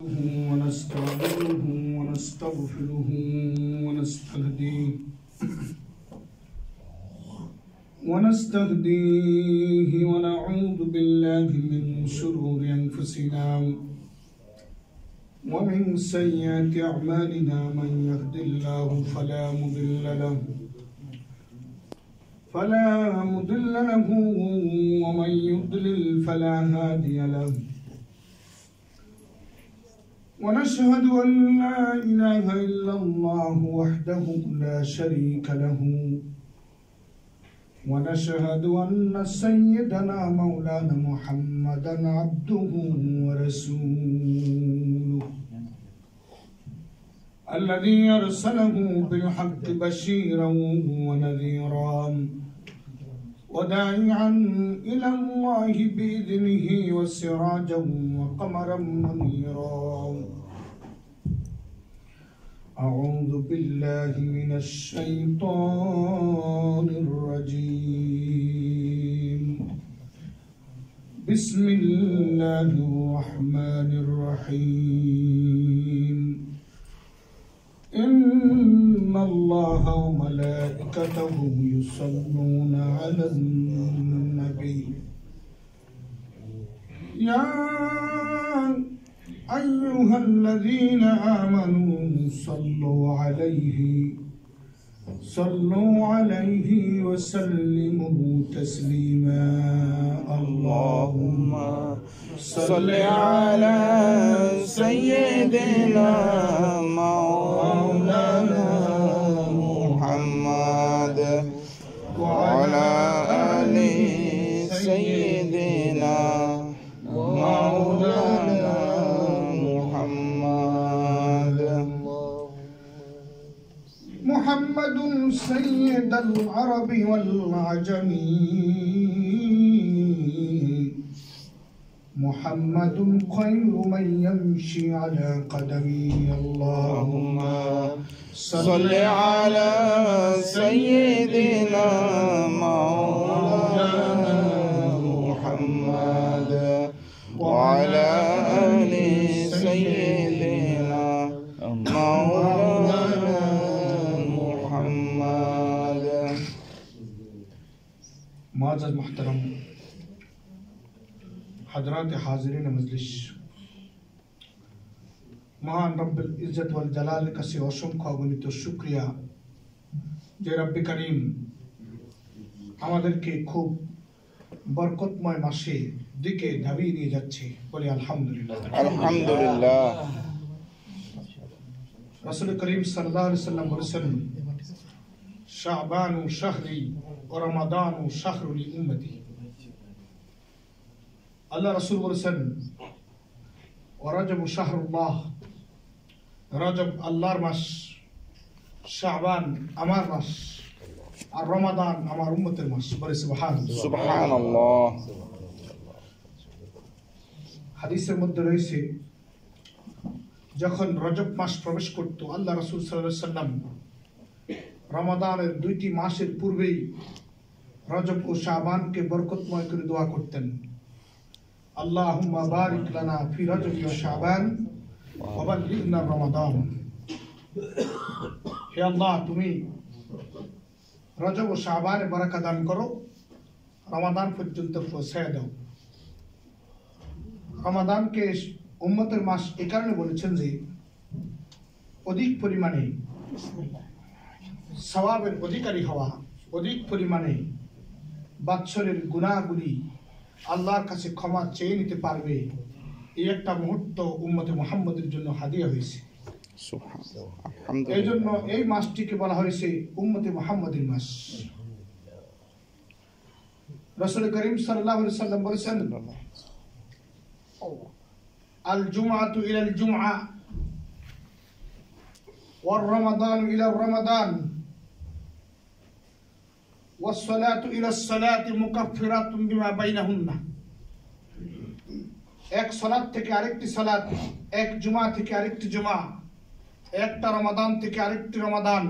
ونستعينه ونستغفره ونستهديه ونعوذ بالله من شرور أنفسنا ومن سيئات أعمالنا من يهد الله فلا مضل له ومن يضلل فلا هادي له ونشهد أن لا إله إلا الله وحده لا شريك له ونشهد أن سيدنا مولانا محمدا عبده ورسوله الذي أرسله بالحق بشيرا ونذيرا وداعيا إلى الله بإذنه وسراجا وقمرا منيرا أعوذ بالله من الشيطان الرجيم بسم الله الرحمن الرحيم إن الله وملائكته يصلون على النبي يا أيها الذين آمنوا صلوا عليه وسلموا تسليما اللهم صل على سيدنا مولانا محمد وعلى آل سيدنا مولانا محمد سيد العرب والعجم محمد خير من يمشي على قدمه اللهم صل على سيدنا مولانا محمد وعلى آل سيدنا مولانا محمد معزز محترم حضرات हाज़रीन मजलिस महान रब्बुल इज्जत वल जलाल কাছে অসংখ্য অগণিত শুকরিয়া যে রব্বে করিম আমাদেরকে খুব বরকতময় মাসে দিকে ধাবিয়ে নিয়ে যাচ্ছে বলি আলহামদুলিল্লাহ আলহামদুলিল্লাহ রাসূল করিম সাল্লাল্লাহু আলাইহি ওয়াসাল্লাম বলেছেন শাবানু শাহরি ওয়া রমাদানু শাহরু লি উম্মতি আল্লাহ রাসূল বলেছেন রজব শাহরুল্লাহ রজব আল্লাহর মাস শাবান আমার মাস আর রমাদান আমার উম্মতের মাস বলে সুবহানাল্লাহ সুবহানাল্লাহ হাদিসের মধ্যে রয়েছে যখন রজব মাস প্রবেশ করত আল্লাহ রাসূল সাল্লাল্লাহু আলাইহি ওয়াসাল্লাম রমাদানের দুইটি মাসের পূর্বেই রজব ও শাবানকে বরকতময় করে দোয়া করতেন আল্লাহুম্মা বারিক লানা ফি রজব ওয়া শাবান ওয়া বাল্লিগনা রমাদান হে আল্লাহ তুমি রজব ও শাবানে বরকত দান করো রমাদান পর্যন্ত পৌঁছায় দাও রমাদানকে উম্মতের মাস এই কারণে বলেছেন যে অধিক পরিমাণে সওয়াবের অধিকারী হওয়া অধিক পরিমাণে বাৎসরের গুনাহগুলি আল্লাহর কাছে ক্ষমা চেয়ে নিতে পারবে এই একটা মুহূর্ত উম্মতে মুহাম্মদের জন্য হাদিয়া হয়েছে সুবহানাল্লাহ আলহামদুলিল্লাহ এই জন্য এই মাসটিকে বলা হয়েছে উম্মতে মুহাম্মদের মাস রাসূল করিম সাল্লাল্লাহু আলাইহি ওয়াসাল্লাম বলেছেন আল জুমআতু ইলাল জুমআ ওয়ার রমাদানু ইলা রমাদান ওয়াস সালাতু ইলা সালাতি মুকাফফিরাতুন বিমা বাইনাহুন্না এক সালাত থেকে আরেকটি সালাত এক জুমা থেকে আরেকটি জুমা একটা রমাদান থেকে আরেকটি রমাদান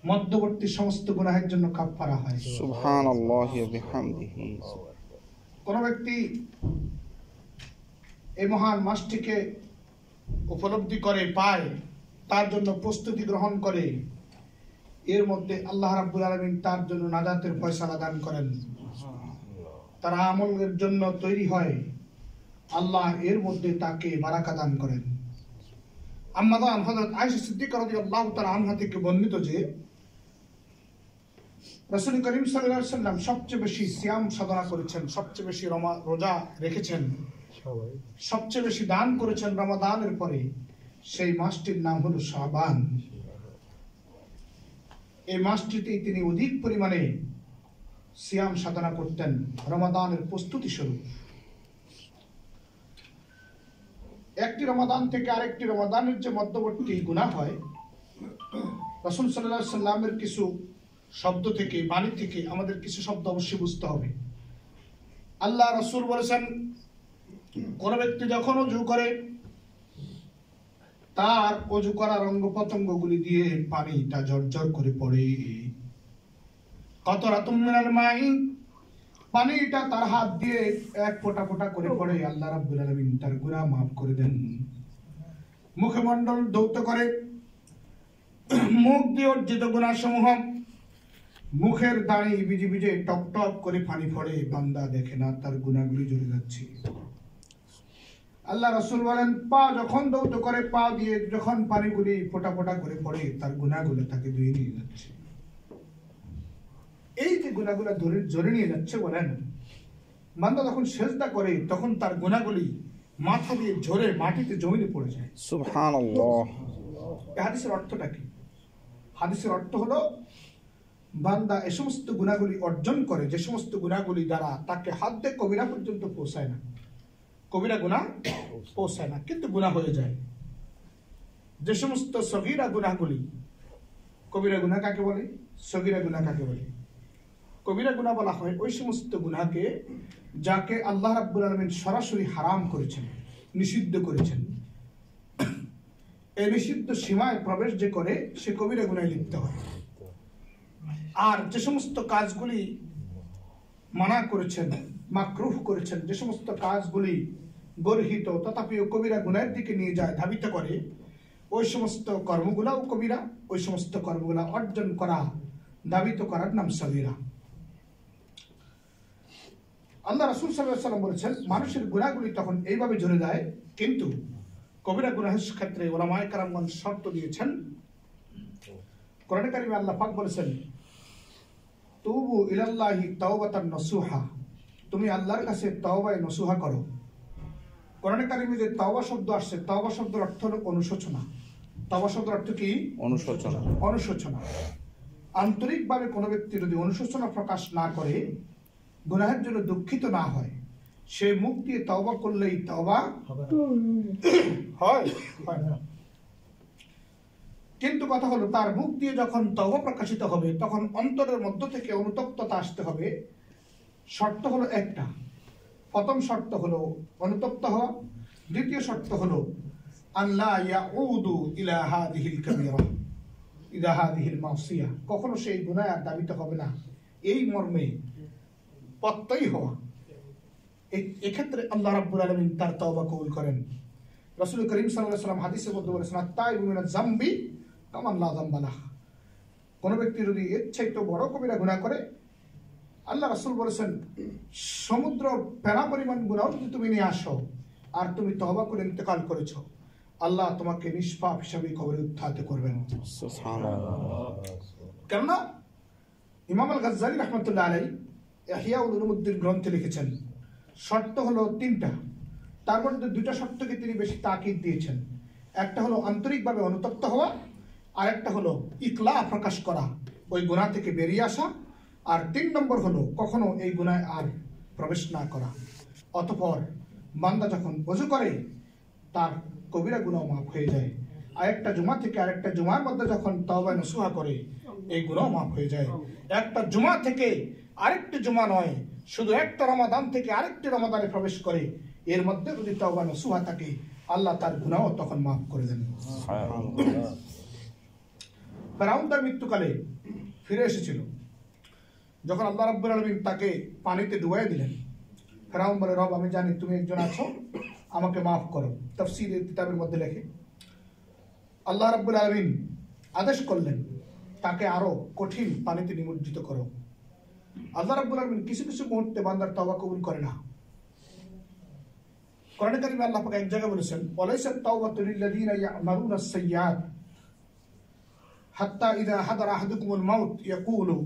মধ্যবর্তী সমস্ত গুনাহের জন্য কাফফারা হয় সুবহানাল্লাহি ওয়া বিহামদিহি কোন ব্যক্তি এই মহান মাসটিকে উপলব্ধি করে পায়, তার জন্য প্রস্তুতি গ্রহণ করে, এর মধ্যে আল্লাহ রাব্বুল আলামিন তার জন্য নাজাতের ফয়সালা দান করেন। তার আমলের জন্য তৈরি হয়, আল্লাহ এর মধ্যে তাকে বারাকা দান করেন। আম্মাদান হযরত আয়েশা সিদ্দিকা রাদিয়াল্লাহু তাআলা আনহা থেকে বর্ণিত যে রাসূল করিম সাল্লাল্লাহু আলাইহি ওয়াসাল্লাম সবচেয়ে বেশি সিয়াম সাধনা করেছেন, সবচেয়ে বেশি রোজা রেখেছেন, সবচেয়ে বেশি দান করেছেন রমাদানের পরে। সেই মাসটির নাম হলো শাবান। এই মাসটিতে তিনি অধিক পরিমাণে সিয়াম সাধনা করতেন রমাদানের প্রস্তুতি স্বরূপ। একটি রমাদান থেকে আরেকটি রমাদানের যে মধ্যবর্তী গুনাহ হয়, রাসূল সাল্লাল্লাহু আলাইহি সাল্লামের কিছু শব্দ থেকে, বাণী থেকে আমাদের কিছু শব্দ অবশ্যই বুঝতে হবে। আল্লাহ রাসূল বলেছেন, কোন ব্যক্তি যখন ওযু করে তার ওযু করার অঙ্গ প্রত্যঙ্গগুলি দিয়ে পানিটা ঝরঝর করে পড়ে। কতরাতুম মিনাল মাই, পানিটা তার হাত দিয়ে এক ফোঁটা ফোঁটা করে পড়ে, আল্লাহ রাব্বুল আলামিন তার গুনাহ মাফ করে দেন। মুখমণ্ডল ধৌত করে, মুখ দিয়ে অর্জিত গুনাহ সমূহ, মুখের দাড়ি ভিজে ভিজে টপ টপ করে পানি পড়ে, বান্দা দেখে না তার গুনাহগুলি ঝরে যাচ্ছে। আল্লাহ রাসূল বলেন, পা যখন ধৌত করে, পা দিয়ে যখন পানিগুলি ফোঁটা ফোঁটা করে পড়ে, তার গুনাহগুলো তাকে ধুয়ে নিয়ে যাচ্ছে। এই যে গুনাহগুলো ঝরে নিয়ে যাচ্ছে, বলেন বান্দা যখন সেজদা করে তখন তার গুনাহগুলি মাথা দিয়ে ঝরে মাটিতে জমিনে পড়ে যায়। সুবহানাল্লাহ। এই হাদিসের অর্থটা কি? হাদিসের অর্থ হলো, বান্দা এ সমস্ত গুনাহগুলি অর্জন করে যে সমস্ত গুনাহগুলি দ্বারা তাকে হাদ্দে কবিরা পর্যন্ত পৌঁছায় না, কবিরা গুনাহ পৌঁছায় না কিন্তু গুনাহ হয়ে যায়। যে সমস্ত সগীরা গুনাহগুলি, কবিরা গুনাহ কাকে বলে, সগীরা গুনাহ কাকে বলে? কবিরা গুনাহ বলা হয় ওই সমস্ত গুনাহকে যাকে আল্লাহ রাব্বুল আলামিন সরাসরি হারাম করেছেন, নিষিদ্ধ করেছেন। এই নিষিদ্ধ সীমায় প্রবেশ যে করে সে কবিরা গুনাহে লিপ্ত হয়। আর যে সমস্ত কাজগুলি মানা করেছেন, মাকরুহ করেছেন, যে সমস্ত কাজগুলি গর্হিত তথাপিও কবিরা গুনাহের দিকে নিয়ে যায়, ধাবিত করে, ওই সমস্ত কর্মগুলাও কবিরা, ওই সমস্ত কর্মগুলা অর্জন করা, ধাবিত করার নাম সগীরা। আল্লাহ রাসূল সাল্লাল্লাহু আলাইহি ওয়াসাল্লাম বলেছেন, মানুষের গুনাহগুলি তখন এইভাবে ঝরে যায়, কিন্তু কবিরা গুনাহের ক্ষেত্রে উলামায়ে কেরামগণ শর্ত দিয়েছেন। কোরআনে কারিমে আল্লাহ পাক বলেছেন, তুবু ইলাল্লাহি তাওবাতান নসুহা, তুমি আল্লাহর কাছে তওবায়ে নসুহা করো। কোরআনে কারিমে যে তওবা শব্দ আসছে, তওবা শব্দের অর্থ হলো অনুশোচনা। তওবা শব্দের অর্থ কি? অনুশোচনা। অনুশোচনা। আন্তরিকভাবে কোনো ব্যক্তি যদি অনুশোচনা প্রকাশ না করে, গুনাহের জন্য দুঃখিত না হয়, সে মুখ দিয়ে তওবা করলেই তওবা হয় না। কিন্তু কথা হলো, তার মুখ দিয়ে যখন তওবা প্রকাশিত হবে তখন অন্তরের মধ্য থেকে অনুতপ্ততা আসতে হবে। শর্ত হলো একটা, প্রথম শর্ত হলো অনুতপ্ত হওয়া, দ্বিতীয় শর্ত হলো আল্লাহ ইয়াউদু ইলা হাযিহিল কাবীরা ইলা হাযিহিল মাসিয়া, কখনো সেই গুনাহ আর দাবিত হবে না, এই মর্মে প্রত্যয়ী হওয়া। এক্ষেত্রে আল্লাহ রাব্বুল আলামিন তার তওবা কবুল করেন। রাসূল করিম সাল্লাল্লাহু আলাইহি ওয়াসাল্লাম হাদিসে বলতে বলেছেন, আত-তাইবু মিনাজ যামবি কামান লা যামবা লাহ। কোন ব্যক্তি যদি এর চাইতে বড় কবিরা গুনাহ করে, আল্লাহ রাসূল বলেছেন, সমুদ্র ফেনা পরিমাণ গুনাহ যদি তুমি নিয়ে আসো আর তুমি তওবা করে ইন্তেকাল করেছো, আল্লাহ তোমাকে নিষ্পাপ হিসাবে কবরে উত্থাপিত করবেন। সুবহানাল্লাহ। কেননা ইমাম আল গাজ্জালি রাহমাতুল্লাহ আলাইহি ইহয়া উলুমুদ্দিন গ্রন্থে লিখেছেন, শর্ত হলো তিনটা, তার মধ্যে দুইটা শর্তকে তিনি বেশি তাকিদ দিয়েছেন। একটা হলো আন্তরিকভাবে অনুতপ্ত হওয়া, আর একটা হলো ইকলা প্রকাশ করা, ওই গুনাহ থেকে বেরিয়ে আসা, আর 3 নম্বর হলো কখনো এই গুনাহে আর প্রবেশ না করা। অতঃপর বান্দা যখন ওযু করে তার কবিরা গুনাহ মাফ হয়ে যায়। আরেকটা জুমা থেকে আরেকটা জুমার মধ্যে যখন তওবা নসুহা করে, এই গুনাহ মাফ হয়ে যায়। একটা জুমা থেকে আরেকটি জুমা নয়, শুধু একটা রমাদান থেকে আরেকটি রমাদানে প্রবেশ করে, এর মধ্যে যদি তওবা নসুহা থাকে, আল্লাহ তার গুনাহ তখন মাফ করে দেন। ফিরআউন তার মৃত্যুকালে ফিরে এসেছিল, যখন আল্লাহ রাব্বুল আলামিন তাকে পানিতে ডুবাই দিলেন, ফিরআউন বলে, রব আমি জানি তুমি একজন আছো, আমাকে মাফ করো। তাফসীরের কিতাবের মধ্যে লেখে আল্লাহ রাব্বুল আলামিন আদেশ করলেন তাকে আরো কঠিন পানিতে নিমজ্জিত করো। আল্লাহ রাব্বুল আলামিন কিছু কিছু মুহূর্তে বান্দার তওবা কবুল করে না। কোরআনে কারিমে আল্লাহ পাক এক জায়গায় বলেছেন, ওয়ালাইসাত তাওবাতু লিল্লাযিনা ইয়া'মালুনা আস-সাইয়্যাত হাত্তা ইযা হাদারা আহাদুকুমুল মাউত ইয়াকুলু,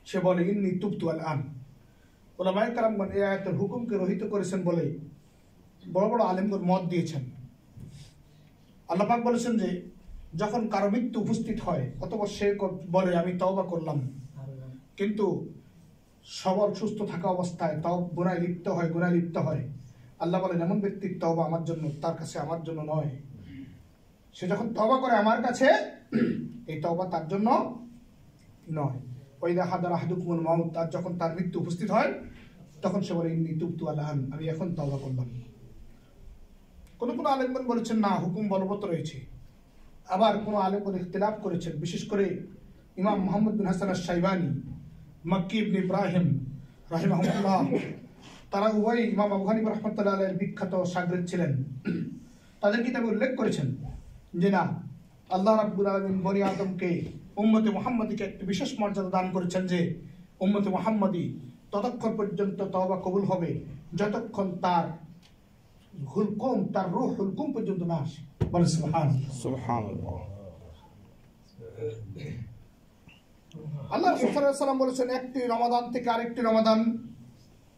সে বলে ইন্নী তুবতু আল-আন। উলামায়ে কেরামগণ এই আয়াতের হুকুমকে রহিত করেছেন বলে বড় বড় আলেমগণ মত দিয়েছেন। আল্লাহ পাক বলেছেন যে যখন কারো মৃত্যু উপস্থিত হয় অথবা সে বলে আমি তওবা করলাম, কিন্তু সবল সুস্থ থাকা অবস্থায় তাও গুনায় লিপ্ত হয়, আল্লাহ বলেন এমন ব্যক্তির তওবা আমার জন্য, তার কাছে আমার জন্য নয়। সে যখন তওবা করে আমার কাছে, এই তওবা তার জন্য নয়। ওয়াইদা হাদারা আহাদুকুমুল মাউত, আর যখন তার মৃত্যু উপস্থিত হয় তখন সে বলে ইন্নী তুবতু আল-আন, আমি এখন তওবা করলাম। কোন কোন আলেমগণ বলেছেন না, হুকুম বলবৎ রয়েছে। আবার কোন আলেমগণ ইখতিলাফ করেছেন, বিশেষ করে ইমাম মুহাম্মদ বিন হাসান আশ-শাইবানি, মাক্কি ইবনে ইব্রাহিম রাহিমাহুল্লাহ, তারা উভয় ইমাম আবু হানিফা রাহমাতুল্লাহ আলাইহির বিখ্যাত শাগির্দ ছিলেন। তাদের কিতাবে উল্লেখ করেছেন যে না, আল্লাহ রাব্বুল আলামিন বনি আদমকে, উম্মতে মুহাম্মাদীকে একটি বিশেষ মর্যাদা দান করেছেন যে উম্মতে মুহাম্মাদী ততক্ষণ পর্যন্ত তওবা কবুল হবে যতক্ষণ তার রূহ হুলকুম পর্যন্ত না আসে। বলেন সুবহানাল্লাহ। সুবহানাল্লাহ। আল্লাহ রাসূল সাল্লাল্লাহু আলাইহি ওয়াসাল্লাম বলেছেন, একটি রমাদান থেকে আরেকটি রমাদান,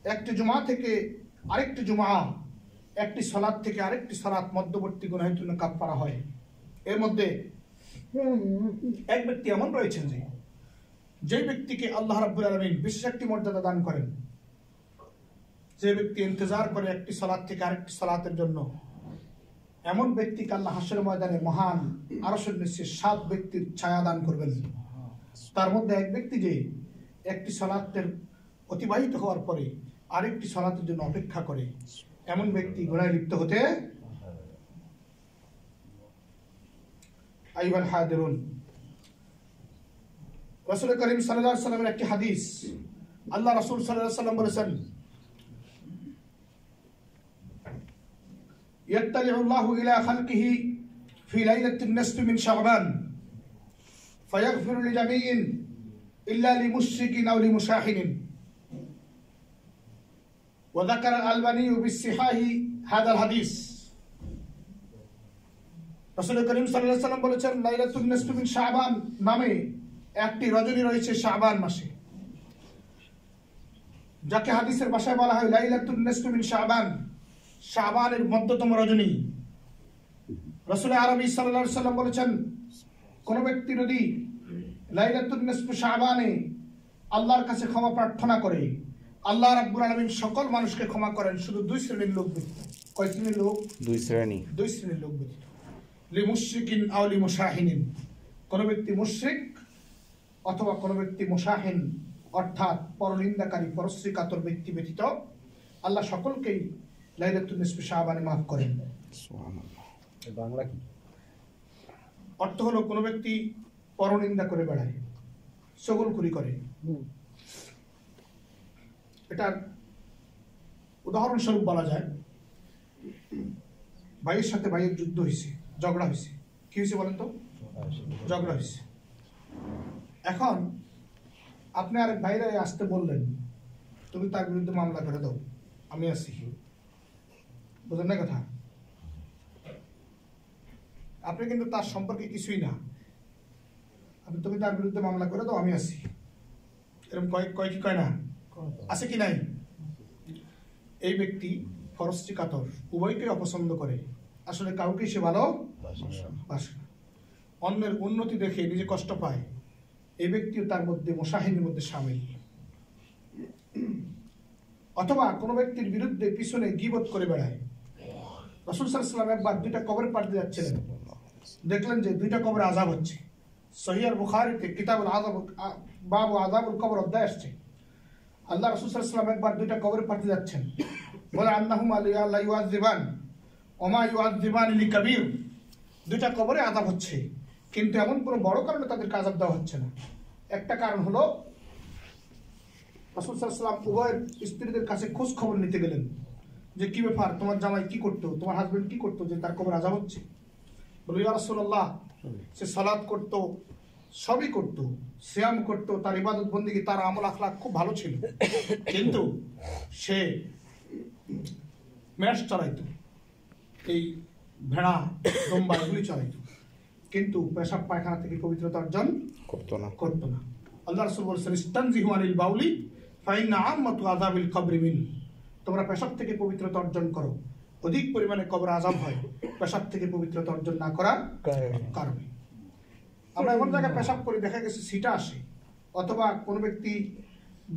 একটি জুমআ থেকে আরেকটি জুমআ, একটি সালাত থেকে আরেকটি সালাত মধ্যবর্তী গুনাহের জন্য কাফারা হয়। এর মধ্যে এক ব্যক্তি এমন রয়েছেন যে ব্যক্তিকে আল্লাহ রাব্বুল আলামিন বিশেষ একটি মর্যাদা দান করেন, যে ব্যক্তি ইন্তজার করে একটি সালাত থেকে আরেকটি সালাতের জন্য, এমন ব্যক্তিকে আল্লাহ হাশরের ময়দানে মহান আরশের নিচে 7 ব্যক্তির ছায়া দান করবেন। তার মধ্যে এক ব্যক্তি যে একটি সালাতের অতিবাহিত হওয়ার পরে আরেকটি সালাতের জন্য অপেক্ষা করে, এমন ব্যক্তি গুনাহে লিপ্ত হতে আইয়ুহাল হাদিরুন। রাসূল করিম সাল্লাল্লাহু আলাইহি ওয়াসাল্লামের একটি হাদিস, আল্লাহ রাসূল সাল্লাল্লাহু আলাইহি ওয়াসাল্লাম বলেছেন, ইয়াত্তালিউল্লাহু ইলা খালকিহি ফি লাইলাতিন নিসফি মিন শাবান ফায়াগফিরু লিজামিইন ইল্লা লিমুশরিকিন আও লিমুশাহিনিন। ওয়া যাকারা আল-আলবানী বিসসিহাহি হাদাল হাদিস। রাসূল করিম সাল্লাল্লাহু আলাইহি ওয়াসাল্লাম বলেছেন, লাইলাতুন নিসফি মিন শাবান নামে একটি রজনী রয়েছে শাবান মাসে, যাকে হাদিসের ভাষায় বলা হয় লাইলাতুন নিসফি মিন শাবান, শাবানের মধ্যতম রজনী। রাসূল আরবি সাল্লাল্লাহু আলাইহি ওয়াসাল্লাম বলেছেন, কোন ব্যক্তি যদি লাইলাতুন নিসফি শাবানে আল্লাহর কাছে ক্ষমা প্রার্থনা করে, আল্লাহ রাব্বুল আলামিন সকল মানুষকে ক্ষমা করেন, শুধু 2 শ্রেণীর লোক ব্যতীত। কয় শ্রেণীর লোক? 2 শ্রেণীর লোক ব্যতীত। লিমুশরিকিন আও লিমুশাহিনিন, কোন ব্যক্তি মুশরিক অথবা কোন ব্যক্তি মুশাহিন অর্থাৎ পরনিন্দাকারী পরশ্রী কাতর ব্যক্তি ব্যতীত আল্লাহ সকলকেই লাইলাতুন নিসফি শাবানে মাফ করেন। সুবহানাল্লাহ। বাংলা কি অর্থ হলো কোন ব্যক্তি পরনিন্দা করে বেড়ায়, চগলখুরি করে। এটার উদাহরণস্বরূপ বলা যায়, ভাইয়ের সাথে ভাইয়ের যুদ্ধ হয়েছে, ঝগড়া হয়েছে। কি হয়েছে বলেন তো? ঝগড়া হয়েছে। এখন আপনি আরেক ভাইরা আসতে বললেন, তুমি তার বিরুদ্ধে মামলা করে দাও, আমি আছি। বুঝলেন না কথা? আপনি কিন্তু তার সম্পর্কে কিছুই না, তুমি তার বিরুদ্ধে মামলা করে দাও, আমি আছি। এরকম কয় কি কয় না? আছে কি নাই? এই ব্যক্তি ফরস্তি কাতর, উভয়কে অপছন্দ করে, আসলে কাউকে সে ভালো বাসে না। অন্যের উন্নতি দেখে নিজে কষ্ট পায়, এই ব্যক্তিও তার মধ্যে মুশাহিনের মধ্যে শামিল। অথবা কোনো ব্যক্তির বিরুদ্ধে পিছনে গীবত করে বেড়ায়। রাসূল সাল্লাল্লাহু আলাইহি ওয়াসাল্লাম একবার 2টা কবরের পাশ দিয়ে যাচ্ছিলেন, দেখলেন যে 2টা কবরে আযাব হচ্ছে। সহিহ বুখারীতে কিতাবুল আযাব বাবু আযাবুল কবর অধ্যায় আসছে। আল্লাহ রাসূল সাল্লাল্লাহু আলাইহি ওয়াসাল্লাম একবার 2টা কবরের পাশ দিয়ে যাচ্ছেন, বলে আন্নাহুমা লা ইউআযিবান ওয়া মা ইউআযিবান লিকাবীর, 2টা কবরে আযাব হচ্ছে, কিন্তু এমন কোনো বড় কারণে তাদেরকে আযাব দেওয়া হচ্ছে না। একটা কারণ হলো রাসূল সাল্লাল্লাহু আলাইহি ওয়াসাল্লাম উভয়ের স্ত্রীদের কাছে খোঁজ খবর নিতে গেলেন যে কি ব্যাপার, তোমার জামাই কি করতো, তোমার হাজবেন্ড কি করতো যে তার কবর আযাব হচ্ছে। বলে ইয়া রাসূলুল্লাহ, সে সালাত করতো, সবই করতো, সিয়াম করতো, তার ইবাদত বন্দেগী, তার আমল আখলাক খুব ভালো ছিল, কিন্তু সে মেষ চড়াইতো, এই ভেড়া দম্বা এগুলি চড়াইতো, কিন্তু পেশাব পায়খানা থেকে পবিত্রতা অর্জন করতো না। আল্লাহ রাসূল বলেছেন ইস্তানজিহু আনিল বাউলি ফাইন্না আম্মাতু আযাবিল কবরি মিন, তোমরা পেশাব থেকে পবিত্রতা অর্জন করো, অধিক পরিমাণে কবরে আযাব হয় পেশাব থেকে পবিত্রতা অর্জন না করার কারণে। আমরা এমন জায়গায় পেশাব করি, দেখা গেছে সিটা আসে, অথবা কোনো ব্যক্তি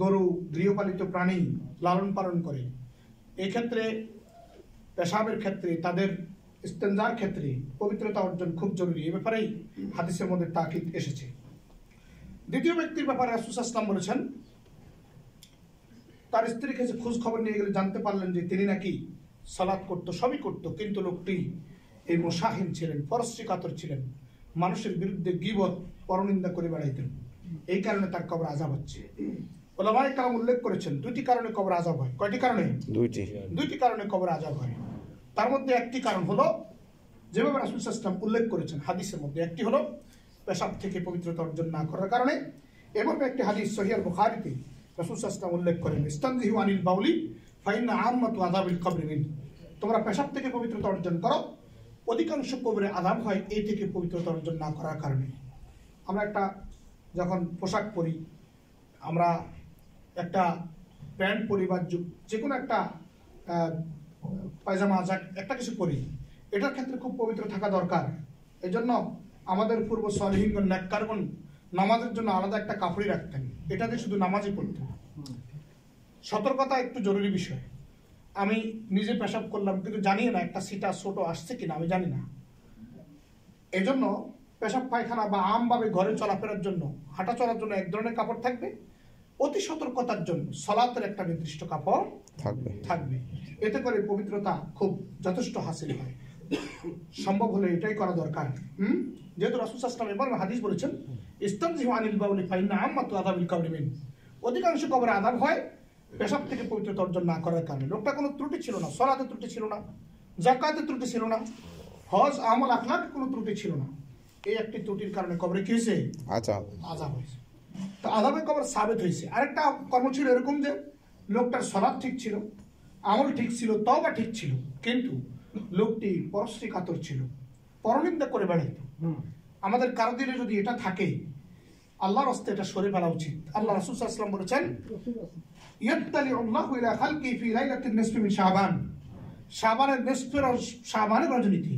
গরু গৃহপালিত প্রাণী লালন পালন করে, এই ক্ষেত্রে পেশাবের ক্ষেত্রে, তাদের ইস্তেনজার ক্ষেত্রে পবিত্রতা অর্জন খুব জরুরি। এই ব্যাপারেই হাদিসের মধ্যে তাকিদ এসেছে। দ্বিতীয় ব্যক্তির ব্যাপারে রাসূল সাল্লাল্লাহু আলাইহি ওয়াসাল্লাম বলেছেন, তার স্ত্রীর কাছে খোঁজ খবর নিয়ে গেলে জানতে পারলেন যে তিনি নাকি সালাত করতো, সবই করতো, কিন্তু লোকটি এই মুসাহিন ছিলেন, পরশ্রী কাতর ছিলেন, মানুষের বিরুদ্ধে গীবত পরনিন্দা করে বেড়াইতেন, এই কারণে তার কবর আযাব হচ্ছে। উলামায়ে কেরাম উল্লেখ করেছেন দুইটি কারণে কবর আযাব হয়। কয়টি কারণে? দুইটি কারণে কবর আযাব হয়। তার মধ্যে একটি কারণ হলো, যেভাবে রাসূল সাল্লাল্লাহু আলাইহি ওয়াসাল্লাম উল্লেখ করেছেন হাদিসের মধ্যে, একটি হলো পেশাব থেকে পবিত্রতা অর্জন না করার কারণে। এবং একটি হাদিস সহিহ আল বুখারীতে রাসূল সাল্লাল্লাহু আলাইহি ওয়াসাল্লাম উল্লেখ করেন ইস্তানজিহু আনিল বাউলি ফাইন্না আম্মাতু আযাবিল কবরি মিন, তোমরা পেশাব থেকে পবিত্রতা অর্জন করো, অধিকাংশ কবরে আযাব হয় এই থেকে পবিত্রতা অর্জন না করার কারণে। আমরা একটা যখন পোশাক পরি, আমরা একটা প্যান্ট পরি বা যে কোনো একটা পায়জামা একটা কিছু পরি, এটার ক্ষেত্রে খুব পবিত্র থাকা দরকার। এই জন্য আমাদের পূর্ব সালিহিনগণ নেককারগণ নামাজের জন্য আলাদা একটা কাপড়ই রাখতেন, এটাতে শুধু নামাজই পড়তেন। সতর্কতা একটু জরুরি বিষয়। আমি নিজে পেশাব করলাম, কিন্তু জানি না একটা সিটা ছোট আসছে কিনা, আমি জানি না। এই জন্য পেশাব পায়খানা বা আমভাবে ঘরে চলাফেরার জন্য, হাঁটা চলার জন্য এক ধরনের কাপড় থাকবে, অতি সতর্কতার জন্য সলাতের একটা নির্দিষ্ট কাপড় থাকবে। এতে করে পবিত্রতা খুব যথেষ্ট হাসিল হয়। সম্ভব হলে এটাই করা দরকার। যেহেতু রাসূল সাল্লাল্লাহু আলাইহি ওয়াসাল্লাম হাদিস বলেছেন ইস্তানজিহু আনিল বাউলি ফাইন্না আম্মাতু আযাবিল কবরি মিন, অধিকাংশ কবরে আযাব হয় পেশাব থেকে পবিত্রতা অর্জন না করার কারণে। লোকটা কোনো ত্রুটি ছিল না, সালাতে ত্রুটি ছিল না, যাকাতে ত্রুটি ছিল না, হজ আমল আখলাকে কোনো ত্রুটি ছিল না, এই একটি ত্রুটির কারণে কবরে কি হয়েছে? আযাব হয়েছে। তো আযাবের কবর সাবিত হয়েছে। আরেকটা কর্ম ছিল এরকম যে লোকটার সালাত ঠিক ছিল, আমল ঠিক ছিল, তওবা ঠিক ছিল, কিন্তু লোকটি পরশ্রী কাতর ছিল, পরনিন্দা করে বেড়াইত। আমাদের কারো দিলে যদি এটা থাকে, আল্লাহর রাস্তায় এটা সরে ফেলা উচিত। আল্লাহ রাসূল সাল্লাল্লাহু আলাইহি ওয়াসাল্লাম বলেছেন ইয়াত্তালিউল্লাহু ইলা খালকি ফি লাইলাতিন নিসফি মিন শাবান, শাবানের নিসফের শাবানের রজনীতে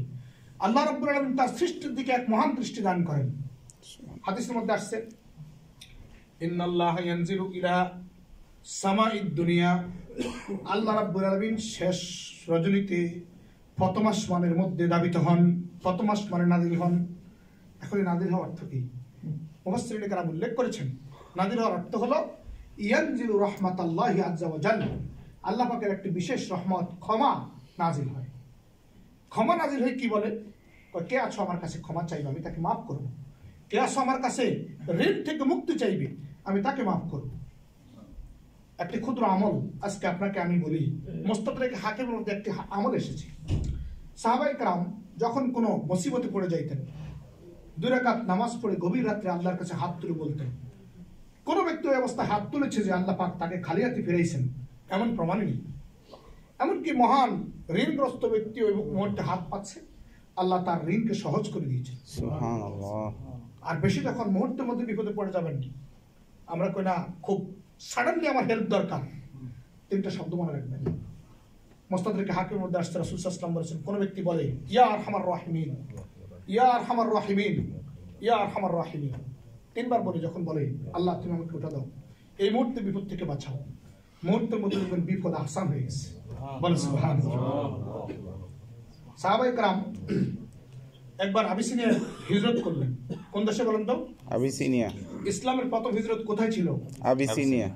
আল্লাহ রাব্বুল আলামিন তার সৃষ্টির দিকে এক মহান দৃষ্টি দান করেন। হাদিসের মধ্যে আসছে ইন্নাল্লাহা ইয়ানজিলু ইলা সামাইদ দুনিয়া, আল্লাহ রাব্বুল আলামিন শেষ রজনীতে প্রথম আসমানের মধ্যে দাবিত হন, প্রথম আসমানে নাযিল হন। এখন নাযিল হওয়ার অর্থ কি? মুফাসসিরিনে কেরাম উল্লেখ করেছেন, নাযিল হওয়ার অর্থ হলো ইয়ানজিলু রাহমাতাল্লাহি আযজা ওয়া জাল্লা, আল্লাহ পাকের একটি বিশেষ রহমত, ক্ষমা নাযিল হয়। ক্ষমা নাযিল হয় কি বলে? কে আছো আমার কাছে ক্ষমা চাইবে, আমি তাকে মাফ করব। কে আছো আমার কাছে ঋণ থেকে মুক্তি চাইবে, আমি তাকে মাফ করব। একটি ক্ষুদ্র আমল আজকে আপনাকে আমি বলি, মুস্তাদরাক হাকিমের মধ্যে একটি আমল এসেছে। সাহাবায়ে কেরাম যখন কোনো মুসিবতে পড়ে যাইতেন, 2 রাকাত নামাজ পড়ে গভীর রাত্রে আল্লাহর কাছে হাত তুলে বলতেন। কোন ব্যক্তি ওই অবস্থায় হাত তুলেছে যে আল্লাহ পাক তাকে খালি হাতে ফিরাইছেন, এমন প্রমাণ নেই। এমনকি মহান ঋণগ্রস্ত ব্যক্তি ওই মুহূর্তে হাত পাচ্ছে, আল্লাহ তার ঋণকে সহজ করে দিয়েছেন। সুবহানাল্লাহ। আর বেশি যখন মুহূর্তের মধ্যে বিপদে পড়ে যাবেন, আমরা কই না খুব সাডেনলি আমার হেল্প দরকার, 3টা শব্দ মনে রাখবেন। মুস্তাদরাক হাকিমের মধ্যে আসছে রাসূল সাল্লাল্লাহু আলাইহি ওয়াসাল্লাম বলেছেন, কোন ব্যক্তি বলে ইয়া আরহামার রাহিমিন, ইয়া আরহামার রাহিমিন, ইয়া আরহামার রাহিমিন, 3 বার বলে, যখন বলে আল্লাহ তুমি আমাকে উঠা দাও, এই মুহূর্তে বিপদ থেকে বাঁচাও, মুহূর্তের মধ্যে দেখবেন বিপদ আসান হয়ে গেছে। বলেন সুবহানাল্লাহ। সাহাবায়ে কেরাম একবার আবিসিনিয়া হিজরত করলেন। কোন দেশে বলেন তো? আবিসিনিয়া। ইসলামের প্রথম হিজরত কোথায় ছিল? আবিসিনিয়া।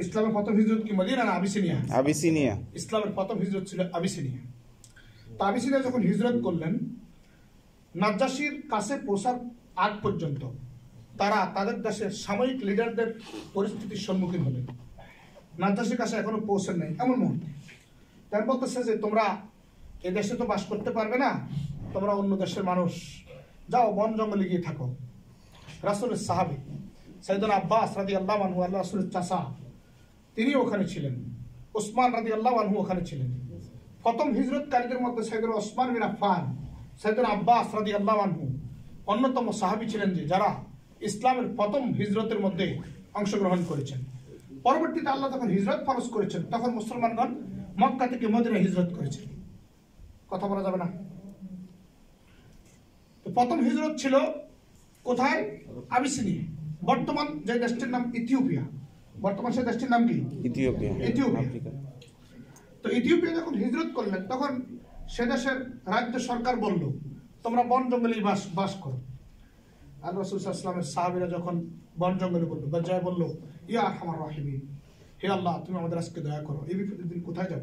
ইসলামের প্রথম হিজরত কি মদিনা না আবিসিনিয়া? আবিসিনিয়া। ইসলামের প্রথম হিজরত ছিল আবিসিনিয়া। তো আবিসিনিয়া যখন হিজরত করলেন, নাজ্জাশীর কাছে পৌঁছার আগ পর্যন্ত তারা তাদের দেশের সাময়িক লিডারদের পরিস্থিতির সম্মুখীন হলেন। নাজ্জাশীর কাছে এখনো পৌঁছেন নাই, এমন মুহূর্তে তাই বলতেছে যে তোমরা এ দেশে তো বাস করতে পারবে না, তোমরা অন্য দেশের মানুষ, যাও বন জঙ্গলে গিয়ে থাকো। রাসূলের সাহাবী সাইয়েদনা আব্বাস রাদিয়াল্লাহু আনহু, আল্লাহ রাসূলের চাচা, তিনি ওখানে ছিলেন। উসমান রাদিয়াল্লাহু আনহু ওখানে ছিলেন। প্রথম হিজরতকারীদের মধ্যে সাইয়েদনা উসমান বিন আফফান, সাইয়েদনা আব্বাস রাদিয়াল্লাহু আনহু অন্যতম সাহাবী ছিলেন, যে যারা ইসলামের প্রথম হিজরতের মধ্যে অংশগ্রহণ করেছেন। পরবর্তীতে আল্লাহ যখন হিজরত ফরজ করেছেন, তখন মুসলমানগণ মক্কা থেকে মদিনায় হিজরত করেছেন। কথা বলা যাবে না? তো প্রথম হিজরত ছিল কোথায়? আবিসিনিয়া, বর্তমান যে দেশটির নাম ইথিওপিয়া। বর্তমান সেই দেশটির নাম কি? ইথিওপিয়া। ইথিওপিয়া। তো ইথিওপিয়া যখন হিজরত করলেন, তখন সে দেশের রাজ্য সরকার বলল, তোমরা বন জঙ্গলেই বাস করো। আর রাসূল সাল্লাল্লাহু আলাইহি ওয়াসাল্লামের সাহাবীরা যখন বন জঙ্গলে বলল, ইয়া আরহামার রাহিমিন, হে আল্লাহ তুমি আমাদের আজকে দয়া করো, এই বিপদের দিন কোথায় যাব?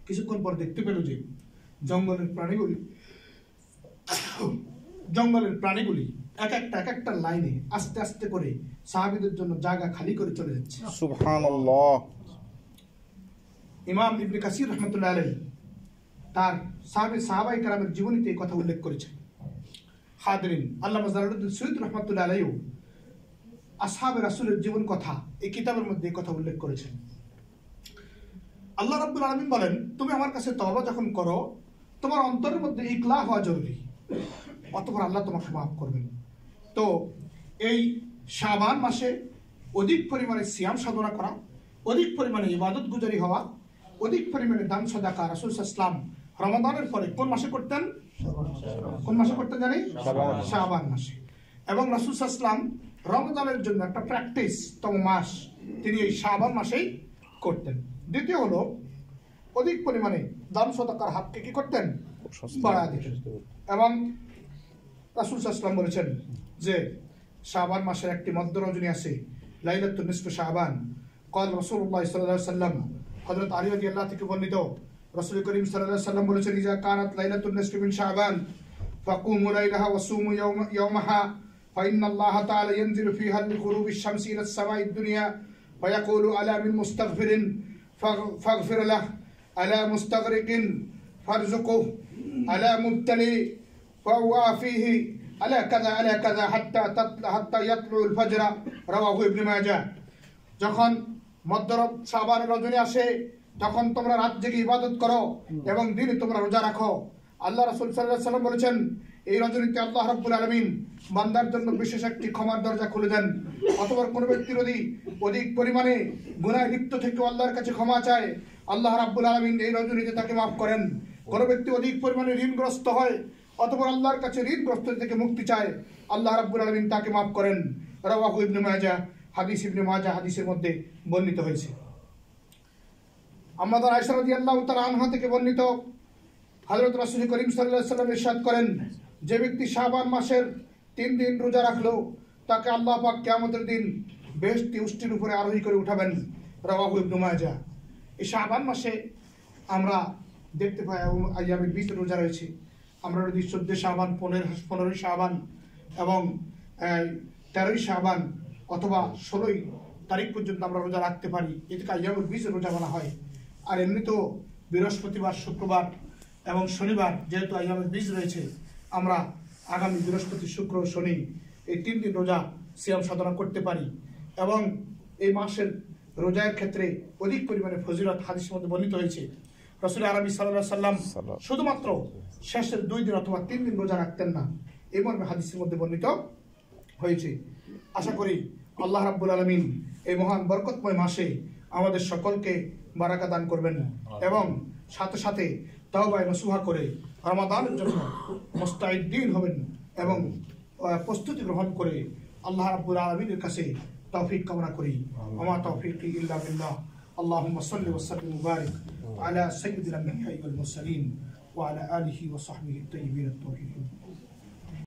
কিছুক্ষণ পর দেখতে পেল যে জঙ্গলের প্রাণীগুলি এক একটা লাইনে আস্তে আস্তে করে সাহাবীদের জন্য জায়গা খালি করে চলে যাচ্ছে। সুবহানাল্লাহ। ইমাম ইবনে কাসির রাহমাতুল্লাহ আলাইহি তার সাহাবায়ে কেরামের জীবনীতে এই কথা উল্লেখ করেছেন। হাদিরিন, আল্লামা জালালউদ্দিন সৈয়দ রাহমাতুল্লাহ আলাইহি আসহাবে রাসূলের জীবন কথা এই কিতাবের মধ্যে এই কথা উল্লেখ করেছেন। আল্লাহ রাব্বুল আলামিন বলেন, তুমি আমার কাছে তওবা যখন করো, তোমার অন্তরের মধ্যে ইখলাস হওয়া জরুরি, অতঃপর আল্লাহ তোমাকে মাফ করবেন। তো এই শাবান মাসে অধিক পরিমাণে সিয়াম সাধনা করা, অধিক পরিমাণে ইবাদত গুজারি হওয়া, অধিক পরিমাণে দান সাদাকা রাসূল সাল্লাল্লাহু আলাইহি ওয়াসাল্লাম রমাদানের পরে কোন মাসে করতেন? কোন মাসে করতেন জানি? শাবান মাসে। এবং রাসূল সাল্লাল্লাহু আলাইহি ওয়াসাল্লাম রমজানের জন্য একটা প্র্যাকটিস তম মাস তিনি এই শাবান মাসেই করতেন। দ্বিতীয় হলো অধিক পরিমাণে দান সাদাকার হাতকে কি করতেন? বাড়া দিতেন। এবং রাসূল সাল্লাল্লাহু আলাইহি ওয়াসাল্লাম বলেছেন যে শাবান মাসের একটি মধ্য রজনী আছে, লাইলাতুন নিসফু শাবান। قال রাসূলুল্লাহ সাল্লাল্লাহু আলাইহি ওয়াসাল্লাম, হযরত আলী রাদিয়াল্লাহু থেকে বর্ণিত, রাসূল করিম সাল্লাল্লাহু আলাইহি ওয়াসাল্লাম বলেছেন, ইজা কানাত লাইলাতুন নিসফি মিন শাবান ফাকুমু লাইলাহা ওয়াসুমু ইয়াওমাহা ফাইন্নাল্লাহা তাআলা ইয়ানজিলু ফিহা লিগুরুবিশ শামসি ইলা সামাঈদ দুনিয়া ফায়াকুলু আলা মিন মুস্তাগফিরিন ফাগফির লাহ, আলা মুস্তাগরিকিন ফারযুকুহু, আলা মুবতালি ফাওয়াফিহি, আলা কাযা হাত্তা ইয়াতলুল ফাজর। রাওয়াহু ইবনে মাজাহ। যখন মধ্যরাত শাবানের রজনী আসে, তখন তোমরা রাত জেগে ইবাদত করো এবং দিনে তোমরা রোজা রাখো। আল্লাহ রাসূল সাল্লাল্লাহু আলাইহি ওয়াসাল্লাম বলেছেন, এই রজনীতে আল্লাহ রাব্বুল আলামিন বান্দার জন্য বিশেষ একটি ক্ষমার দরজা খুলে দেন। অথবা কোনো ব্যক্তি যদি অধিক পরিমাণে গুনাহে লিপ্ত থেকে আল্লাহর কাছে ক্ষমা চায়, আল্লাহ রাব্বুল আলামিন এই রজনীতে তাকে মাফ করেন। কোনো ব্যক্তি অধিক পরিমাণে ঋণগ্রস্ত হয় অথবা আল্লাহর কাছে ঋণগ্রস্ত থেকে মুক্তি চায়, আল্লাহ রাব্বুল আলামিন তাকে মাফ করেন। রাওয়াহু ইবনে মাজাহ। হাদিস ইবনে মাজাহ হাদিসের মধ্যে বর্ণিত হয়েছে। আম্মা আয়েশা রাদিয়াল্লাহু তাআলা আনহা থেকে বর্ণিত, হযরত রাসূল করিম সাল্লাল্লাহু আলাইহি ওয়াসাল্লাম ইরশাদ করেন, যে ব্যক্তি শাবান মাসের 3 দিন রোজা রাখলো, তাকে আল্লাহ পাক কিয়ামতের দিন বেহেশতি উষ্টির উপরে আরোহী করে উঠাবেন। রাওয়াহু ইবনে মাজাহ। এই শাবান মাসে আমরা দেখতে পাই আইয়ামের 20 রোজা রয়েছে। আমরা যদি 14 শাবান, 15 শাবান এবং 13 শাবান অথবা 16 তারিখ পর্যন্ত আমরা রোজা রাখতে পারি, এটাকে আইয়ামুল বীজ রোজা বলা হয়। আর এমনি তো বৃহস্পতিবার, শুক্রবার এবং শনিবার যেহেতু আইয়ামুল বীজ রয়েছে, আমরা আগামী বৃহস্পতি, শুক্র, শনি এই 3 দিন রোজা সিয়াম সাধনা করতে পারি। এবং এই মাসের রোজার ক্ষেত্রে অধিক পরিমাণে ফজিলত হাদিসের মধ্যে বর্ণিত হয়েছে। রাসূল আরবি সাল্লাল্লাহু আলাইহি ওয়াসাল্লাম শুধুমাত্র শেষের 2 দিন অথবা 3 দিন রোজা রাখতেন না, এই মর্মে হাদিসের মধ্যে বর্ণিত হয়েছে। আশা করি আল্লাহ রাব্বুল আলামিন এই মহান বরকতময় মাসে আমাদের সকলকে বারাকা দান করবেন এবং সাথে সাথে তাওবায়ে নসুহা করে রমাদানের জন্য মুস্তাইদ্দিন হবেন এবং প্রস্তুতি গ্রহণ করে আল্লাহ রাব্বুল আলামিনের কাছে তৌফিক কামনা করি। ওয়া তৌফিকি ইল্লা বিল্লাহ। আল্লাহুম্মা সাল্লি ওয়া সাল্লিম ওয়া বারিক আলা সাইয়্যিদিল আম্বিয়া'i ওয়াল মুরসালিন ওয়া আলা আলিহি ওয়া সাহবিহি আত-তাইয়্যিবিন আত-তাহিরিন।